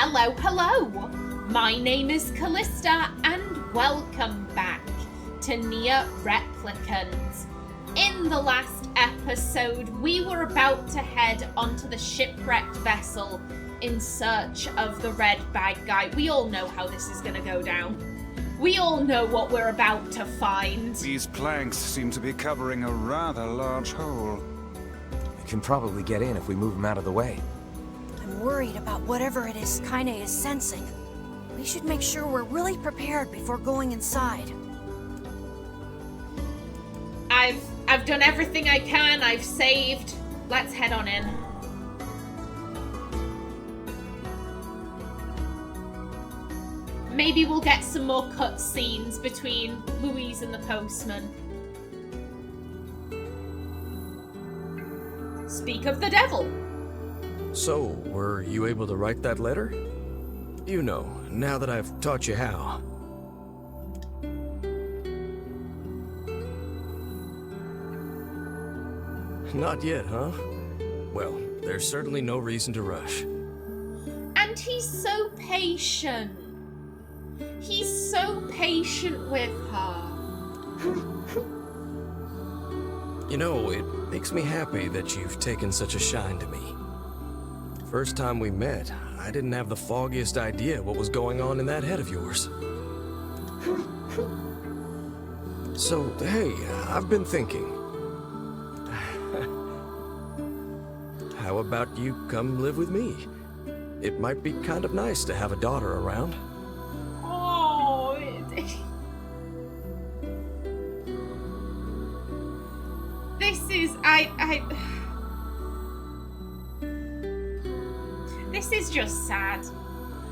Hello, hello! My name is Kallista, and welcome back to NieR Replicant. In the last episode, we were about to head onto the shipwrecked vessel in search of the red bag guy. We all know how this is gonna go down. We all know what we're about to find. These planks seem to be covering a rather large hole. We can probably get in if we move him out of the way. I'm worried about whatever it is Kaine is sensing. We should make sure we're really prepared before going inside. I've done everything I can. I've saved. Let's head on in. Maybe we'll get some more cutscenes between Louise and the postman. Speak of the devil. So, were you able to write that letter? You know, now that I've taught you how. Not yet, huh? Well, there's certainly no reason to rush. And he's so patient. He's so patient with her. You know, it makes me happy that you've taken such a shine to me. First time we met, I didn't have the foggiest idea what was going on in that head of yours. So, hey, I've been thinking. How about you come live with me? It might be kind of nice to have a daughter around. Oh, this is this is just sad.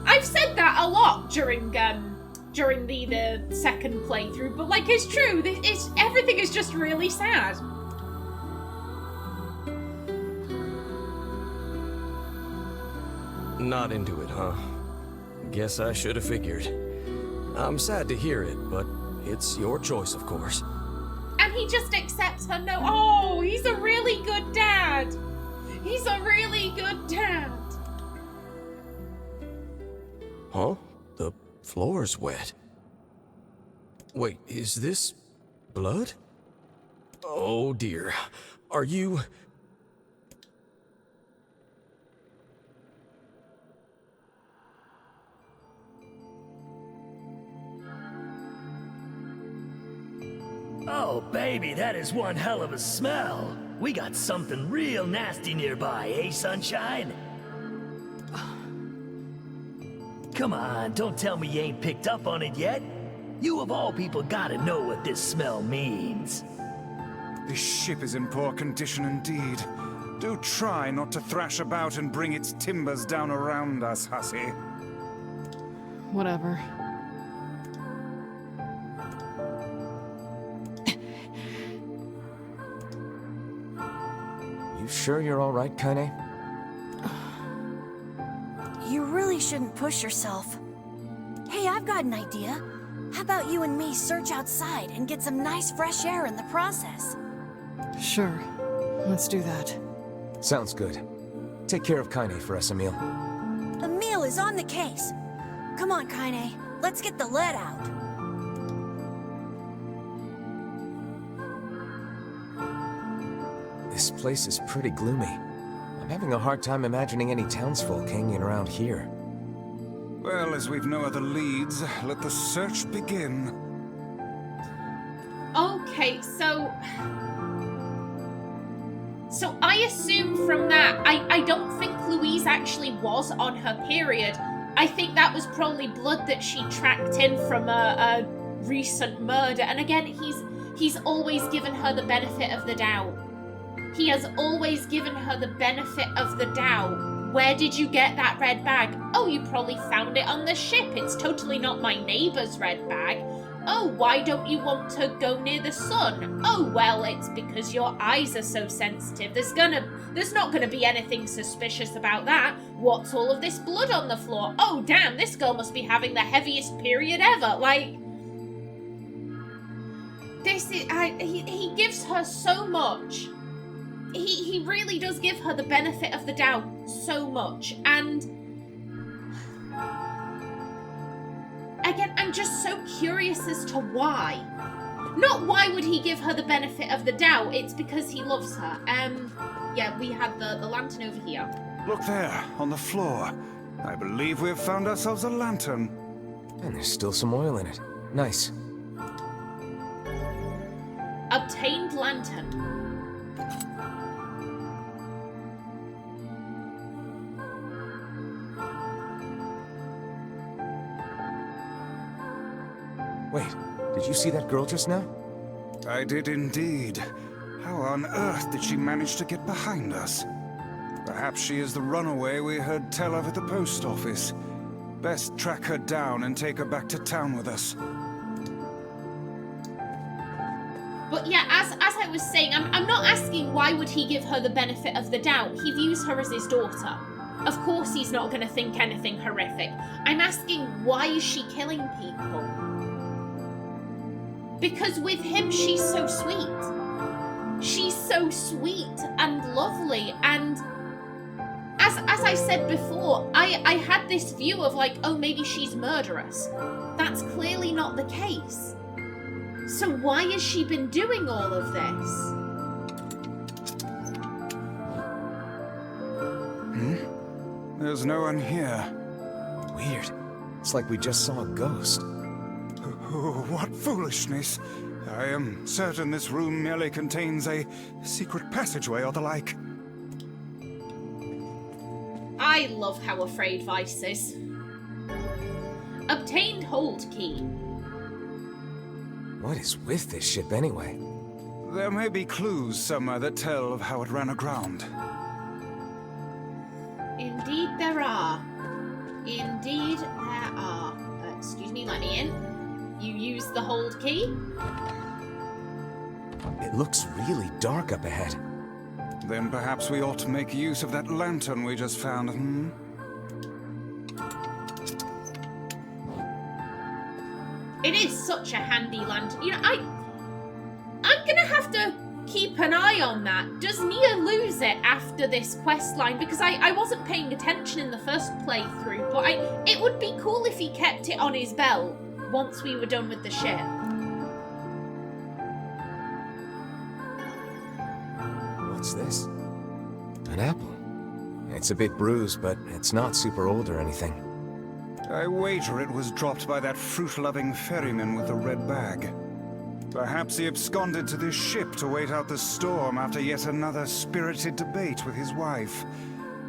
I've said that a lot during the second playthrough, but like it's true. Everything is just really sad. Not into it, huh? Guess I should have figured. I'm sad to hear it, but it's your choice, of course. And he just accepts her no. Oh, he's a really good dad. He's a really good dad. Huh? The floor's wet. Wait, is this blood? Oh dear. Are you... Oh, baby, that is one hell of a smell. We got something real nasty nearby, eh, sunshine? Come on, don't tell me you ain't picked up on it yet. You of all people gotta know what this smell means. This ship is in poor condition indeed. Do try not to thrash about and bring its timbers down around us, hussy. Whatever. You sure you're all right, Kaine? You really shouldn't push yourself. Hey, I've got an idea. How about you and me search outside and get some nice fresh air in the process? Sure. Let's do that. Sounds good. Take care of Kaine for us, Emil. Emil is on the case. Come on, Kaine. Let's get the lead out. This place is pretty gloomy. I'm having a hard time imagining any townsfolk hanging around here. Well, as we've no other leads, let the search begin. Okay, so I assume from that, I don't think Louise actually was on her period. I think that was probably blood that she tracked in from a recent murder. And again, he's always given her the benefit of the doubt. He has always given her the benefit of the doubt. Where did you get that red bag? Oh, you probably found it on the ship. It's totally not my neighbor's red bag. Oh, why don't you want to go near the sun? Oh, well, it's because your eyes are so sensitive. There's not gonna be anything suspicious about that. What's all of this blood on the floor? Oh, damn, this girl must be having the heaviest period ever. Like, this is, he gives her so much. He really does give her the benefit of the doubt so much, and just so curious as to why. Not why would he give her the benefit of the doubt, it's because he loves her. Yeah, we have the lantern over here. Look there, on the floor. I believe we have found ourselves a lantern. And there's still some oil in it. Nice. Obtained lantern. Wait, did you see that girl just now? I did indeed. How on earth did she manage to get behind us? Perhaps she is the runaway we heard tell of at the post office. Best track her down and take her back to town with us. But yeah, as I was saying, I'm not asking why would he give her the benefit of the doubt. He views her as his daughter. Of course he's not going to think anything horrific. I'm asking, why is she killing people? Because with him, she's so sweet. She's so sweet and lovely, and as I said before, I had this view of like, oh, maybe she's murderous. That's clearly not the case. So why has she been doing all of this? There's no one here. Weird. It's like we just saw a ghost. Oh, what foolishness. I am certain this room merely contains a secret passageway or the like. I love how afraid Vice is. Obtained hold key. What is with this ship anyway? There may be clues somewhere that tell of how it ran aground. Indeed there are. Indeed there are. Excuse me, let me in. You use the hold key. It looks really dark up ahead. Then perhaps we ought to make use of that lantern we just found, It is such a handy lantern. You know, I'm gonna have to keep an eye on that. Does NieR lose it after this quest line? Because I wasn't paying attention in the first playthrough, but it would be cool if he kept it on his belt once we were done with the ship. What's this? An apple. It's a bit bruised, but it's not super old or anything. I wager it was dropped by that fruit-loving ferryman with the red bag. Perhaps he absconded to this ship to wait out the storm after yet another spirited debate with his wife.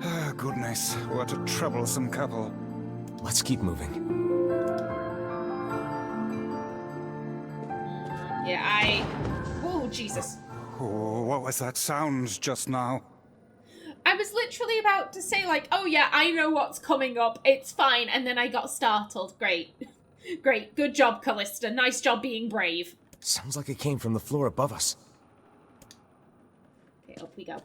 Ah, goodness, what a troublesome couple. Let's keep moving. Yeah, oh, Jesus. Oh, what was that sound just now? I was literally about to say, like, oh yeah, I know what's coming up, it's fine, and then I got startled. Great. Great, good job, Callista. Nice job being brave. Sounds like it came from the floor above us. Okay, up we go.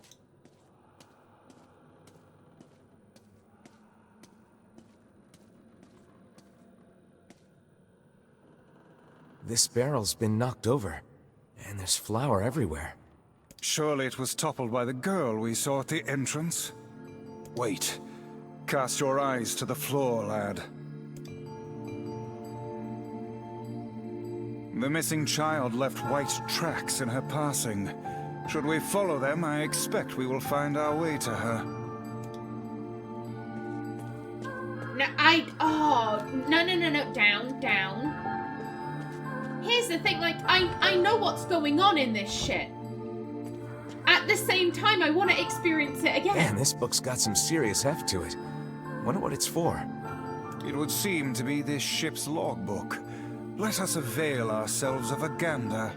This barrel's been knocked over, and there's flour everywhere. Surely it was toppled by the girl we saw at the entrance. Wait. Cast your eyes to the floor, lad. The missing child left white tracks in her passing. Should we follow them, I expect we will find our way to her. No, down. Here's the thing, like, I know what's going on in this shit. At the same time, I want to experience it again. Man, this book's got some serious heft to it. Wonder what it's for. It would seem to be this ship's logbook. Let us avail ourselves of a gander.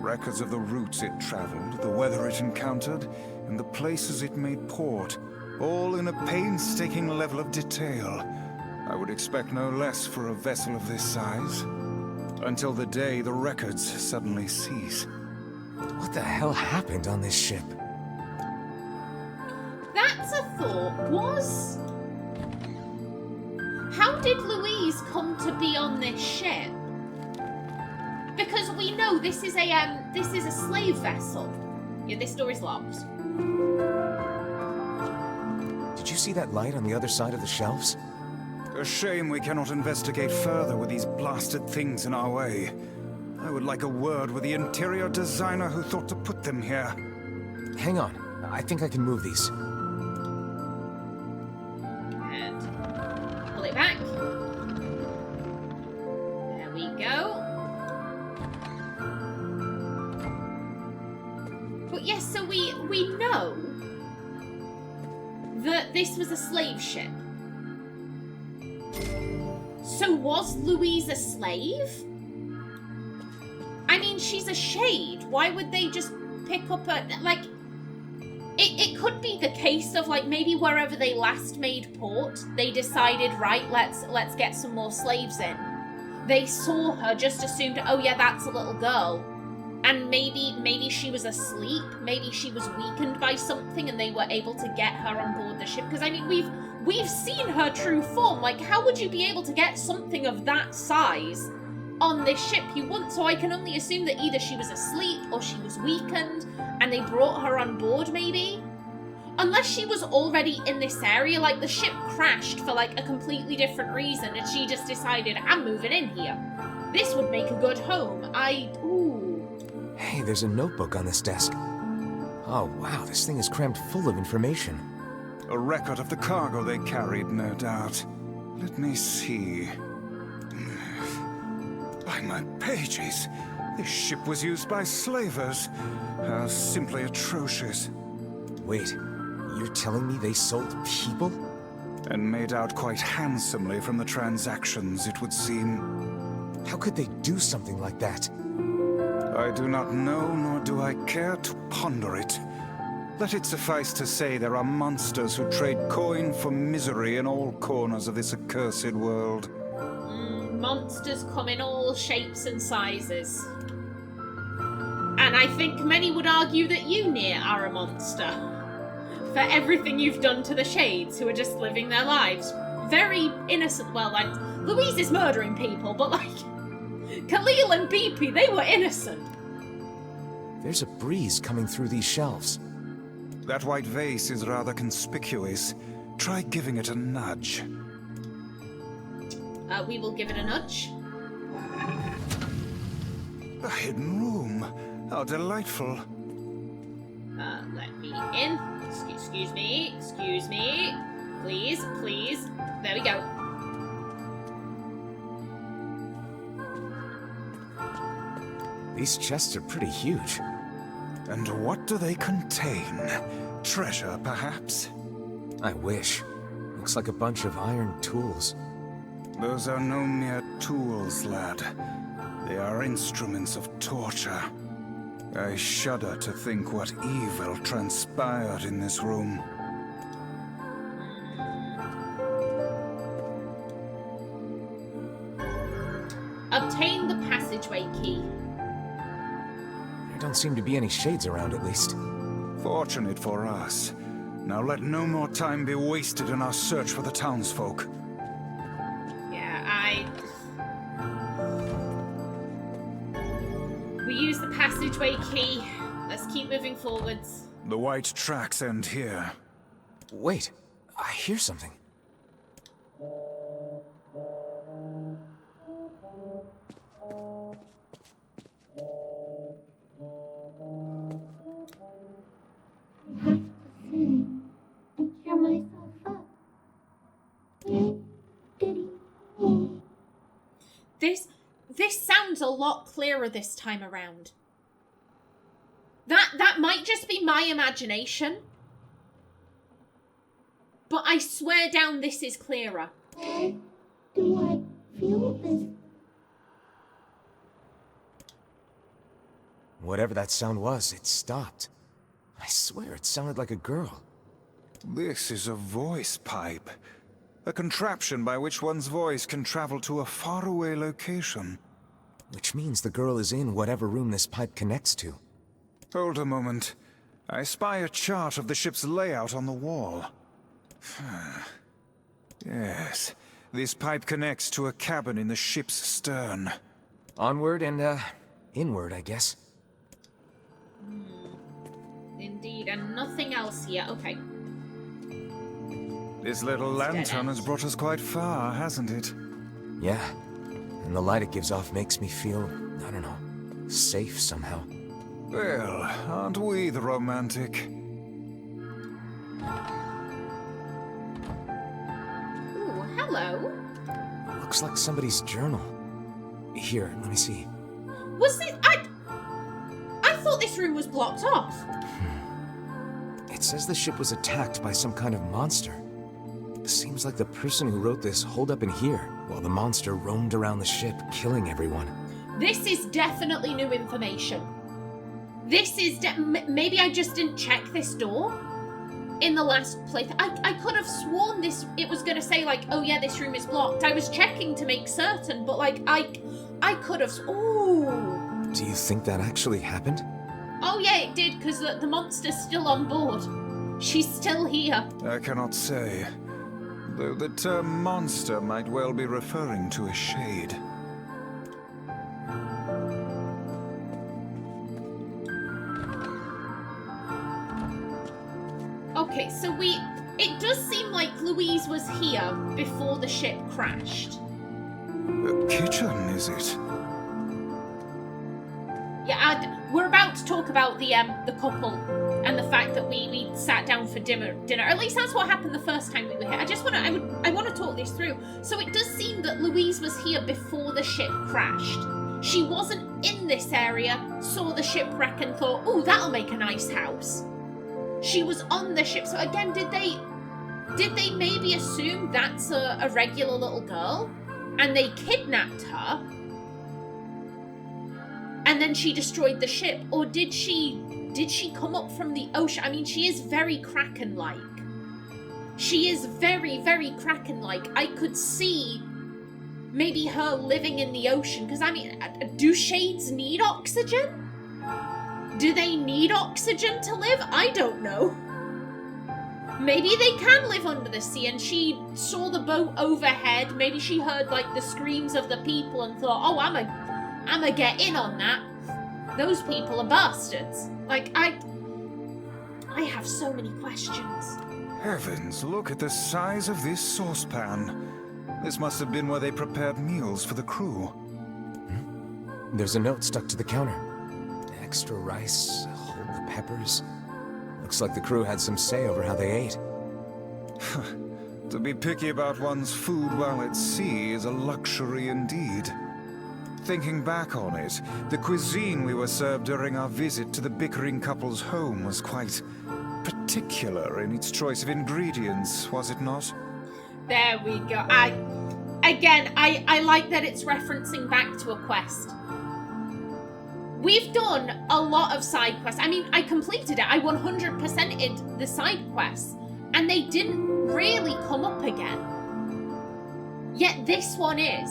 Records of the routes it traveled, the weather it encountered, and the places it made port, all in a painstaking level of detail. I would expect no less for a vessel of this size. Until the day the records suddenly cease. What the hell happened on this ship? That's a thought. How did Louise come to be on this ship? Because we know this is a slave vessel. Yeah, this door is locked. Did you see that light on the other side of the shelves? A shame we cannot investigate further with these blasted things in our way. I would like a word with the interior designer who thought to put them here. Hang on. I think I can move these. And pull it back. There we go. But yes, so we know that this was a slave ship. So was Louise a slave? I mean, she's a shade. Why would they just pick up a... like... It could be the case of, like, maybe wherever they last made port, they decided, right, let's get some more slaves in. They saw her, just assumed, oh yeah, that's a little girl. And maybe she was asleep, maybe she was weakened by something and they were able to get her on board the ship. Because, I mean, we've seen her true form. Like, how would you be able to get something of that size on this ship? You wouldn't, so I can only assume that either she was asleep or she was weakened and they brought her on board, maybe? Unless she was already in this area, like the ship crashed for like a completely different reason and she just decided, I'm moving in here. This would make a good home. Ooh. Hey, there's a notebook on this desk. Oh wow, this thing is crammed full of information. A record of the cargo they carried, no doubt. Let me see. By my pages, this ship was used by slavers. How simply atrocious. Wait, you're telling me they sold people? And made out quite handsomely from the transactions, it would seem. How could they do something like that? I do not know, nor do I care to ponder it. Let it suffice to say there are monsters who trade coin for misery in all corners of this accursed world. Monsters come in all shapes and sizes. And I think many would argue that you, NieR, are a monster. For everything you've done to the Shades, who are just living their lives. Very innocent. Well, like, Louise is murdering people, but like, Khalil and BP, they were innocent. There's a breeze coming through these shelves. That white vase is rather conspicuous. Try giving it a nudge. We will give it a nudge. A hidden room. How delightful. Let me in. Excuse me. Please. There we go. These chests are pretty huge. And what do they contain? Treasure, perhaps? I wish. Looks like a bunch of iron tools. Those are no mere tools, lad. They are instruments of torture. I shudder to think what evil transpired in this room. Obtain the passageway key. There don't seem to be any shades around, at least. Fortunate for us. Now let no more time be wasted in our search for the townsfolk. We use the passageway key. Let's keep moving forwards. The white tracks end here. Wait, I hear something. This sounds a lot clearer this time around. That might just be my imagination. But I swear down this is clearer. Why do I feel this? Whatever that sound was, it stopped. I swear it sounded like a girl. This is a voice pipe. A contraption by which one's voice can travel to a faraway location. Which means the girl is in whatever room this pipe connects to. Hold a moment. I spy a chart of the ship's layout on the wall. Yes, this pipe connects to a cabin in the ship's stern. Onward and, inward, I guess. Indeed, and nothing else here. Okay. This little lantern has brought us quite far, hasn't it? Yeah. And the light it gives off makes me feel, I don't know, safe somehow. Well, aren't we the romantic? Ooh, hello. Looks like somebody's journal. Here, let me see. Was this... I thought this room was blocked off. It says the ship was attacked by some kind of monster. Seems like the person who wrote this holed up in here, while the monster roamed around the ship, killing everyone. This is definitely new information. This is... maybe I just didn't check this door in the last playthrough. I could have sworn it was going to say, like, oh yeah, this room is blocked. I was checking to make certain, but, like, I could have... Ooh. Do you think that actually happened? Oh yeah, it did, because the monster's still on board. She's still here. I cannot say. Though the term monster might well be referring to a shade. Okay, so it does seem like Louise was here before the ship crashed. A kitchen, is it? Yeah, we're about to talk about the couple and the fact that we sat down for dinner. At least that's what happened the first time we were here. I want to talk this through. So it does seem that Louise was here before the ship crashed. She wasn't in this area, saw the shipwreck and thought, "Oh, that'll make a nice house." She was on the ship. So again, did they maybe assume that's a regular little girl and they kidnapped her? And then she destroyed the ship, or did she come up from the ocean? I mean, she is very Kraken-like. She is very, very Kraken-like. I could see maybe her living in the ocean, because I mean, do shades need oxygen? Do they need oxygen to live? I don't know. Maybe they can live under the sea, and she saw the boat overhead. Maybe she heard like the screams of the people and thought, "Oh, I'ma get in on that. Those people are bastards." Like, I have so many questions. Heavens, look at the size of this saucepan. This must have been where they prepared meals for the crew. There's a note stuck to the counter. Extra rice, hold the peppers. Looks like the crew had some say over how they ate. To be picky about one's food while at sea is a luxury indeed. Thinking back on it, the cuisine we were served during our visit to the bickering couple's home was quite particular in its choice of ingredients, was it not? There we go. I like that it's referencing back to a quest. We've done a lot of side quests. I mean, I completed it. I 100%ed the side quests, and they didn't really come up again. Yet this one is.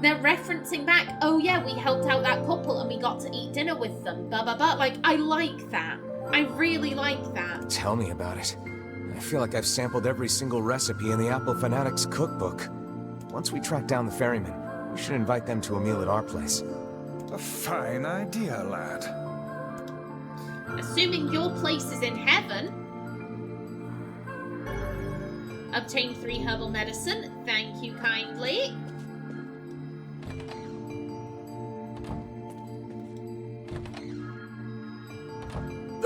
They're referencing back, oh yeah, we helped out that couple and we got to eat dinner with them, blah, blah, blah. Like, I like that. I really like that. Tell me about it. I feel like I've sampled every single recipe in the Apple Fanatics cookbook. Once we track down the ferryman, we should invite them to a meal at our place. A fine idea, lad. Assuming your place is in heaven. Obtain 3 herbal medicine. Thank you kindly.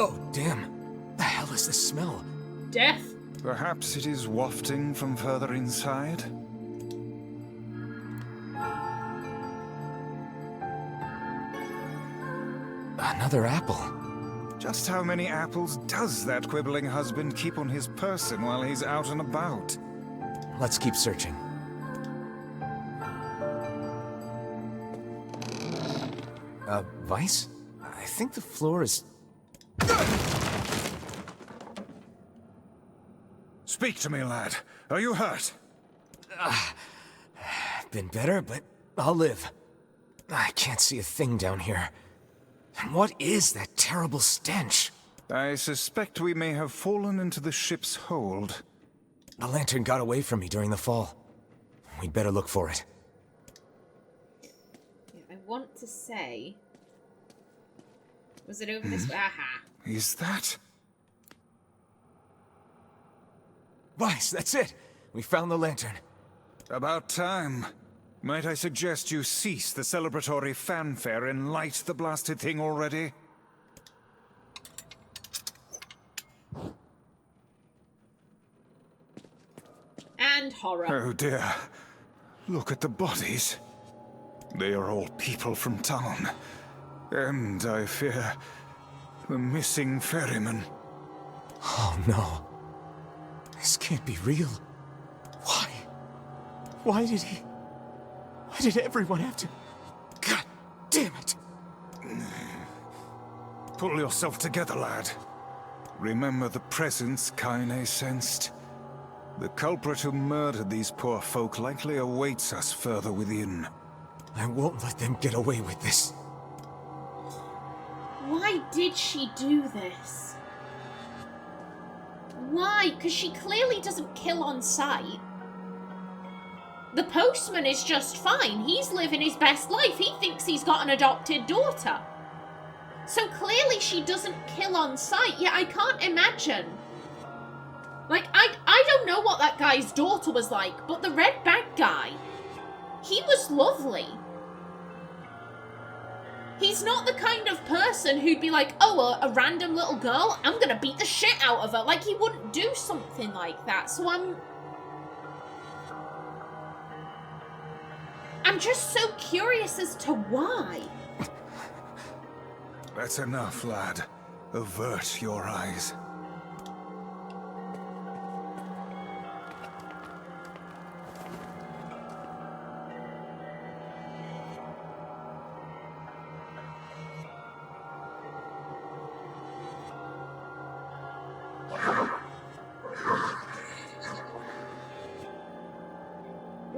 Oh, damn. The hell is this smell? Death. Perhaps it is wafting from further inside? Another apple. Just how many apples does that quibbling husband keep on his person while he's out and about? Let's keep searching. Vice? I think the floor is... Speak to me, lad. Are you hurt? Been better, but I'll live. I can't see a thing down here. And what is that terrible stench? I suspect we may have fallen into the ship's hold. The lantern got away from me during the fall. We'd better look for it. I want to say... Was it over this way? Aha. Is that... Vice, that's it! We found the lantern. About time. Might I suggest you cease the celebratory fanfare and light the blasted thing already? And horror. Oh dear. Look at the bodies. They are all people from town. And, I fear, the missing ferryman. Oh no. This can't be real. Why? Why did everyone have to... God damn it! Pull yourself together, lad. Remember the presence Kaine sensed. The culprit who murdered these poor folk likely awaits us further within. I won't let them get away with this. Why did she do this? Why? Because she clearly doesn't kill on sight. The postman is just fine. He's living his best life. He thinks he's got an adopted daughter. So clearly she doesn't kill on sight. Yeah, I can't imagine. Like, I don't know what that guy's daughter was like, but the red bag guy, he was lovely. He's not the kind of person who'd be like, oh, a random little girl, I'm gonna beat the shit out of her. Like, he wouldn't do something like that. So I'm just so curious as to why. That's enough, lad. Avert your eyes.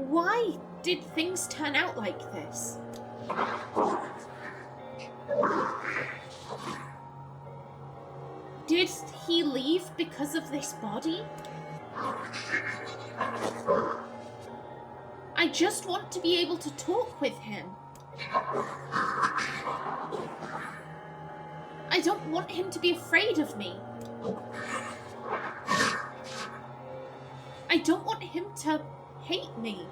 Why did things turn out like this? Did he leave because of this body? I just want to be able to talk with him. I don't want him to be afraid of me. I don't want him to hate me.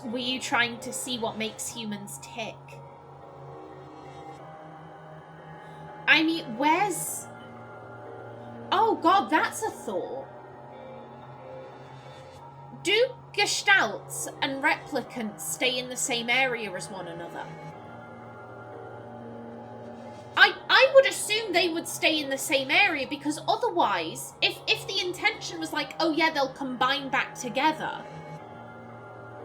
Were you trying to see what makes humans tick? I mean, where's... Oh god, that's a thought. Do gestalts and replicants stay in the same area as one another? I would assume they would stay in the same area, because otherwise, if the intention was like, oh yeah, they'll combine back together,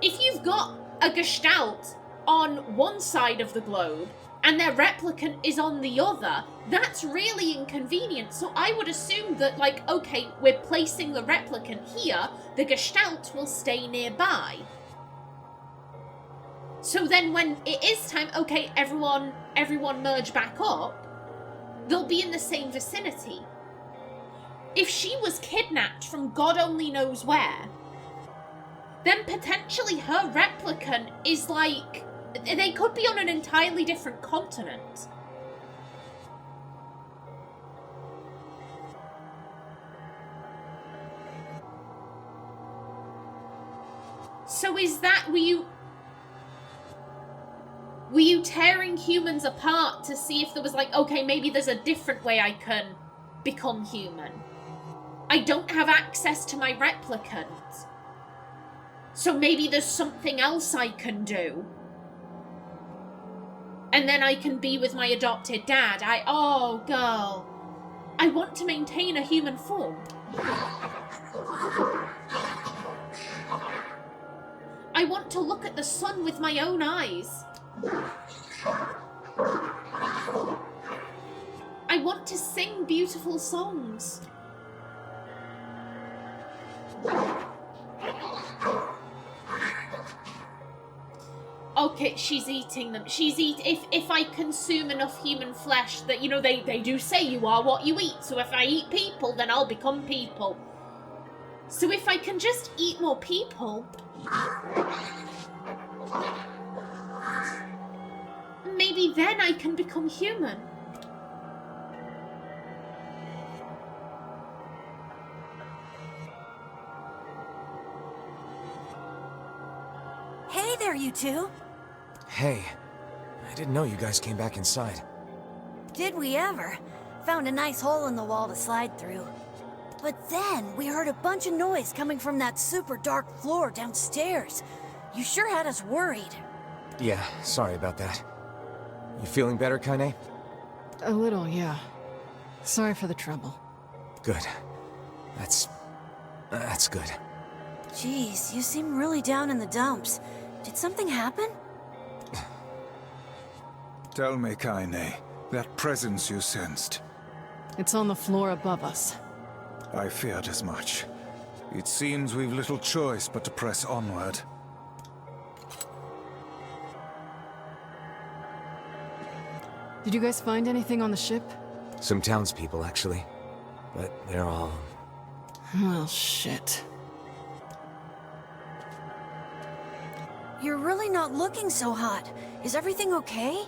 if you've got a gestalt on one side of the globe and their replicant is on the other, that's really inconvenient. So I would assume that, like, okay, we're placing the replicant here, the gestalt will stay nearby. So then when it is time, okay, everyone merge back up, they'll be in the same vicinity. If she was kidnapped from God only knows where, then potentially her replicant is like... They could be on an entirely different continent. So is that... Were you tearing humans apart to see if there was like, okay, maybe there's a different way I can become human? I don't have access to my replicant. So maybe there's something else I can do. And then I can be with my adopted dad. Oh, girl. I want to maintain a human form. I want to look at the sun with my own eyes. I want to sing beautiful songs. Okay, she's eating them. If I consume enough human flesh, that, you know, they do say you are what you eat. So if I eat people, then I'll become people. So if I can just eat more people, maybe then I can become human. there, you two. Hey, I didn't know you guys came back inside. Did we ever? Found a nice hole in the wall to slide through. But then we heard a bunch of noise coming from that super dark floor downstairs. You sure had us worried. Yeah, sorry about that. You feeling better, Kaine? A little, yeah. Sorry for the trouble. Good. That's good. Jeez, you seem really down in the dumps. Did something happen? Tell me, Kaine, that presence you sensed. It's on the floor above us. I feared as much. It seems we've little choice but to press onward. Did you guys find anything on the ship? Some townspeople, actually. But they're all... Well, shit. You're really not looking so hot. Is everything okay?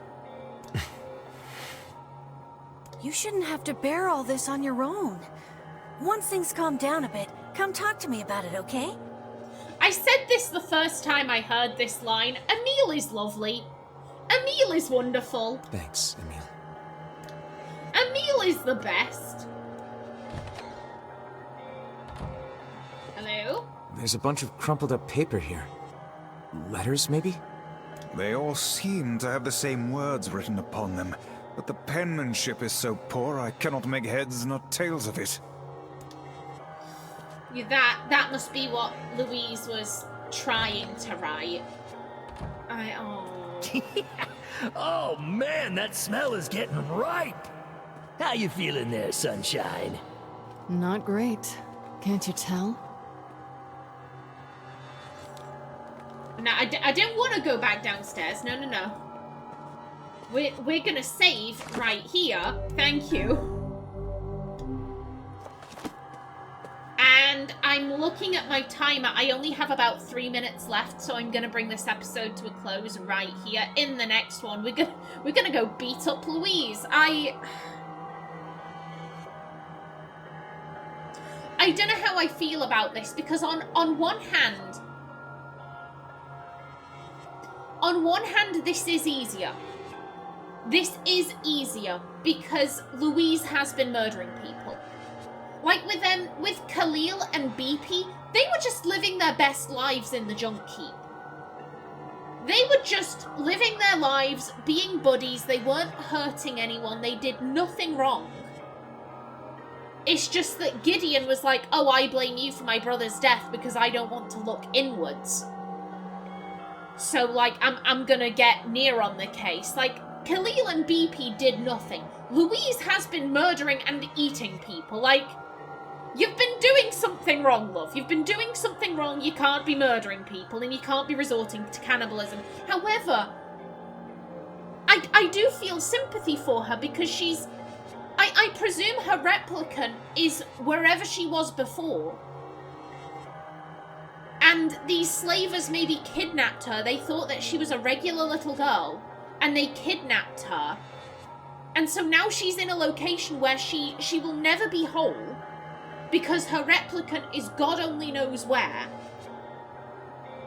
You shouldn't have to bear all this on your own. Once things calm down a bit, come talk to me about it, okay? I said this the first time I heard this line. Emile is lovely. Emile is wonderful. Thanks, Emile. Emile is the best. Hello? There's a bunch of crumpled up paper here. Letters, maybe? They all seem to have the same words written upon them, but the penmanship is so poor I cannot make heads nor tails of it. Yeah, that must be what Louise was trying to write. Oh man, that smell is getting ripe. How you feeling there, sunshine? Not great. Can't you tell? Now, I don't want to go back downstairs. No. We're gonna save right here. Thank you. And I'm looking at my timer. I only have about 3 minutes left, so I'm gonna bring this episode to a close right here. In the next one, we're gonna go beat up Louise. I don't know how I feel about this, because on one hand, this is easier. This is easier because Louise has been murdering people. Like with Khalil and BP, they were just living their best lives in the junk heap. They were just living their lives, being buddies. They weren't hurting anyone. They did nothing wrong. It's just that Gideon was like, oh, I blame you for my brother's death because I don't want to look inwards. So, like, I'm gonna get NieR on the case. Like, Khalil and BP did nothing. Louise has been murdering and eating people. Like, you've been doing something wrong, love. You've been doing something wrong. You can't be murdering people and you can't be resorting to cannibalism. However, I do feel sympathy for her because she's... I presume her replicant is wherever she was before. And these slavers maybe kidnapped her. They thought that she was a regular little girl. And they kidnapped her. And so now she's in a location where she will never be whole. Because her replicant is God only knows where.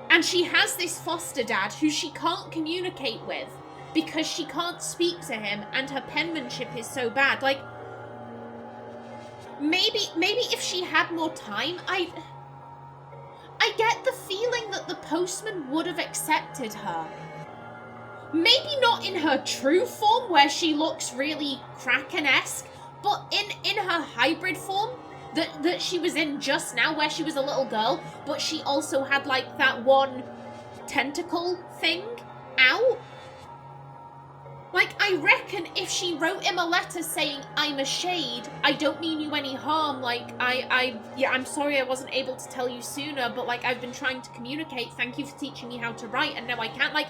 And she has this foster dad who she can't communicate with. Because she can't speak to him and her penmanship is so bad. Like, maybe if she had more time, I get the feeling that the postman would have accepted her. Maybe not in her true form, where she looks really Kraken-esque, but in her hybrid form that she was in just now, where she was a little girl, but she also had, like, that one tentacle thing out. Like, I reckon if she wrote him a letter saying, I'm a shade, I don't mean you any harm, like, yeah, I'm sorry I wasn't able to tell you sooner, but, like, I've been trying to communicate, thank you for teaching me how to write, and now I can't, like,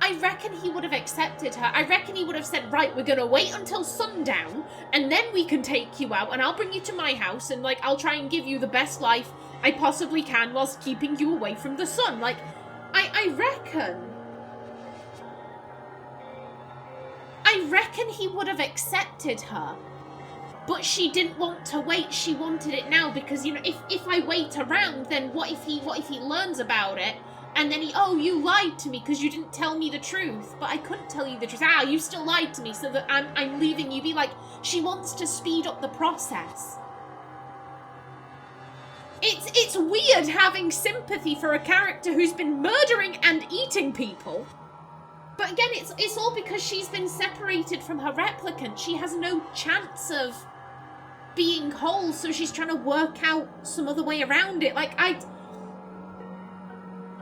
I reckon he would have accepted her. I reckon he would have said, right, we're gonna wait until sundown, and then we can take you out, and I'll bring you to my house, and, like, I'll try and give you the best life I possibly can whilst keeping you away from the sun. Like, I reckon he would have accepted her. But she didn't want to wait, she wanted it now, because, you know, if I wait around, then what if he learns about it, And then oh, you lied to me because you didn't tell me the truth. But I couldn't tell you the truth. Ah, you still lied to me, so that I'm leaving you be. Like, she wants to speed up the process. It's weird having sympathy for a character who's been murdering and eating people. But again, it's all because she's been separated from her replicant. She has no chance of being whole, so she's trying to work out some other way around it. Like,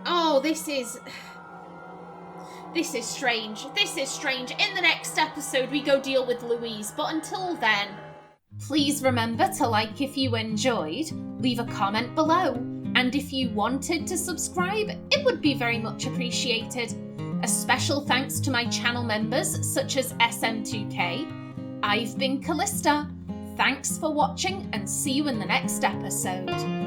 oh, this is strange. This is strange. In the next episode, we go deal with Louise. But until then, please remember to like if you enjoyed, leave a comment below, and if you wanted to subscribe, it would be very much appreciated. A special thanks to my channel members such as SM2K. I've been Kallista. Thanks for watching and see you in the next episode.